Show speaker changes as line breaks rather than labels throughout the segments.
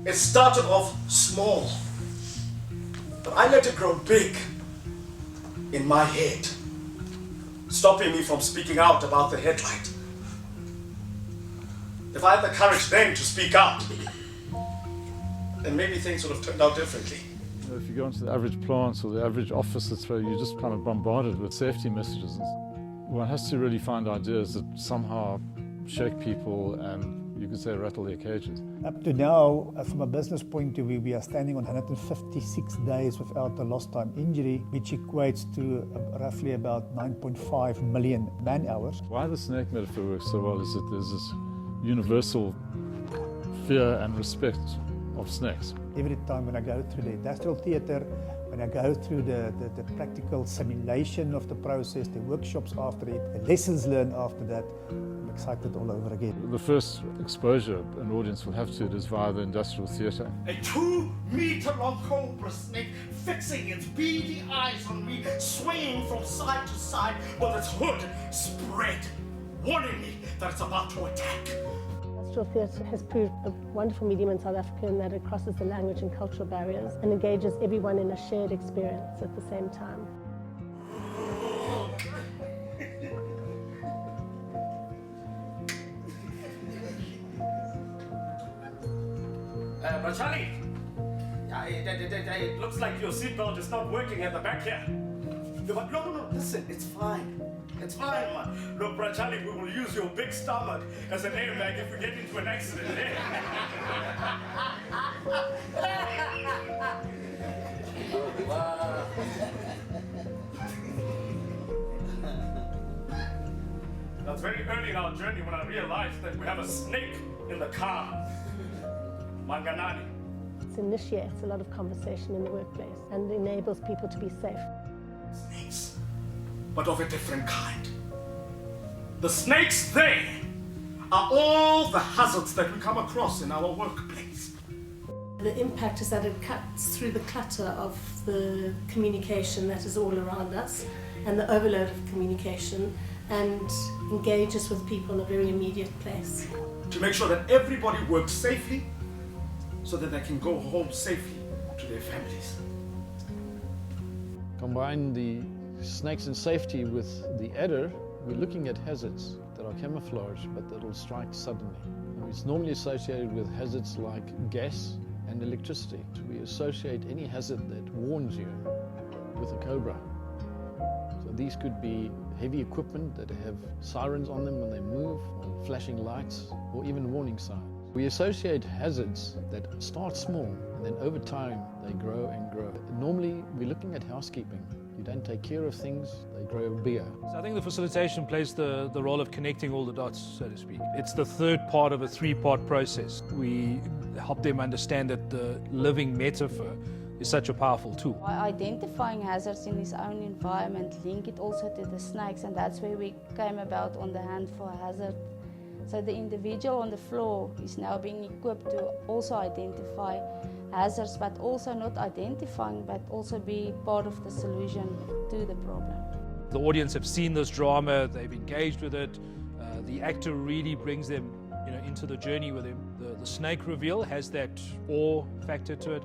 It started off small, but I let it grow big in my head, stopping me from speaking out about the headlight. If I had the courage then to speak out, then maybe things would have turned out differently.
If you go into the average plant or the average office, that's where you're just kind of bombarded with safety messages. One has to really find ideas that somehow shake people and, you could say, rattle their cages.
Up to now, from a business point of view, we are standing on 156 days without a lost time injury, which equates to roughly about 9.5 million man hours.
Why the snake metaphor works so well is that there's this universal fear and respect of snakes.
Every time when I go through the industrial theatre, when I go through the practical simulation of the process, the workshops after it, the lessons learned after that, I'm excited all over again.
The first exposure an audience will have to it is via the industrial theatre.
A 2-meter-long cobra snake fixing its beady eyes on me, swaying from side to side with its hood spread, warning me that it's about to attack.
Industrial theatre has proved a wonderful medium in South Africa in that it crosses the language and cultural barriers and engages everyone in a shared experience at the same time.
But Charlie, it looks like your seatbelt is not working at the back here. No, listen, it's fine. It's fine, man. Look, Brother Charlie, we will use your big stomach as an airbag if we get into an accident. Wow. That's very early in our journey when I realized that we have a snake in the car. Manganani.
It initiates a lot of conversation in the workplace and enables people to be safe.
Snakes, but of a different kind. The snakes there are all the hazards that we come across in our workplace.
The impact is that it cuts through the clutter of the communication that is all around us and the overload of communication and engages with people in a very immediate place.
To make sure that everybody works safely so that they can go home safely to their families.
Combine the snakes and safety with the adder, we're looking at hazards that are camouflaged but that will strike suddenly. It's normally associated with hazards like gas and electricity. We associate any hazard that warns you with a Cobra. So these could be heavy equipment that have sirens on them when they move, or flashing lights, or even warning signs. We associate hazards that start small and then over time they grow and grow. Normally we're looking at housekeeping. You don't take care of things, they grow bigger.
So I think the facilitation plays the role of connecting all the dots, so to speak. It's the third part of a 3-part process. We help them understand that the living metaphor is such a powerful tool.
By identifying hazards in his own environment, link it also to the snakes, and that's where we came about on the hand for hazard. So the individual on the floor is now being equipped to also identify hazards, but also not identifying, but also be part of the solution to the problem.
The audience have seen this drama, they've engaged with it. The actor really brings them into the journey with him. The snake reveal has that awe factor to it.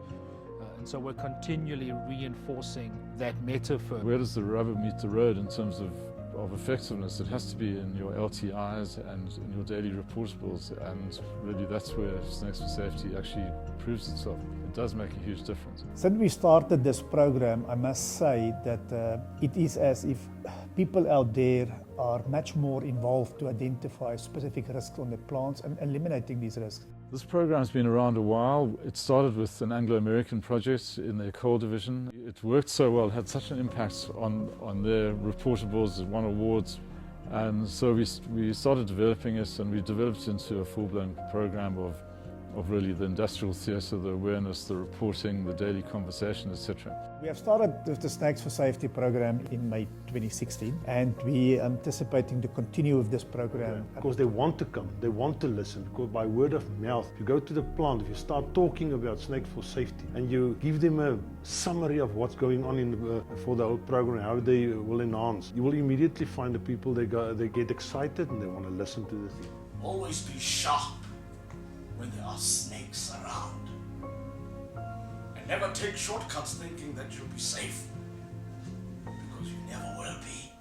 And so we're continually reinforcing that metaphor.
Where does the rubber meet the road in terms of effectiveness? It has to be in your LTIs and in your daily reportables, and really that's where Snakes for Safety actually proves itself. It does make a huge difference.
Since we started this program, I must say that it is as if people out there are much more involved to identify specific risks on the plants and eliminating these risks.
This program's been around a while. It started with an Anglo-American project in their coal division. It worked so well, had such an impact on their reportables, it won awards. And so we started developing it, and we developed it into a full-blown program of really the industrial theatre, the awareness, the reporting, the daily conversation, etc.
We have started with the Snakes for Safety program in May 2016, and we are anticipating to continue with this program.
Because they want to come, they want to listen, because by word of mouth, if you go to the plant, if you start talking about Snakes for Safety, and you give them a summary of what's going on for the whole program, how they will enhance, you will immediately find the people, they get excited and they want to listen to the thing.
Always be sharp when there are snakes around. never take shortcuts thinking that you'll be safe. Because you never will be.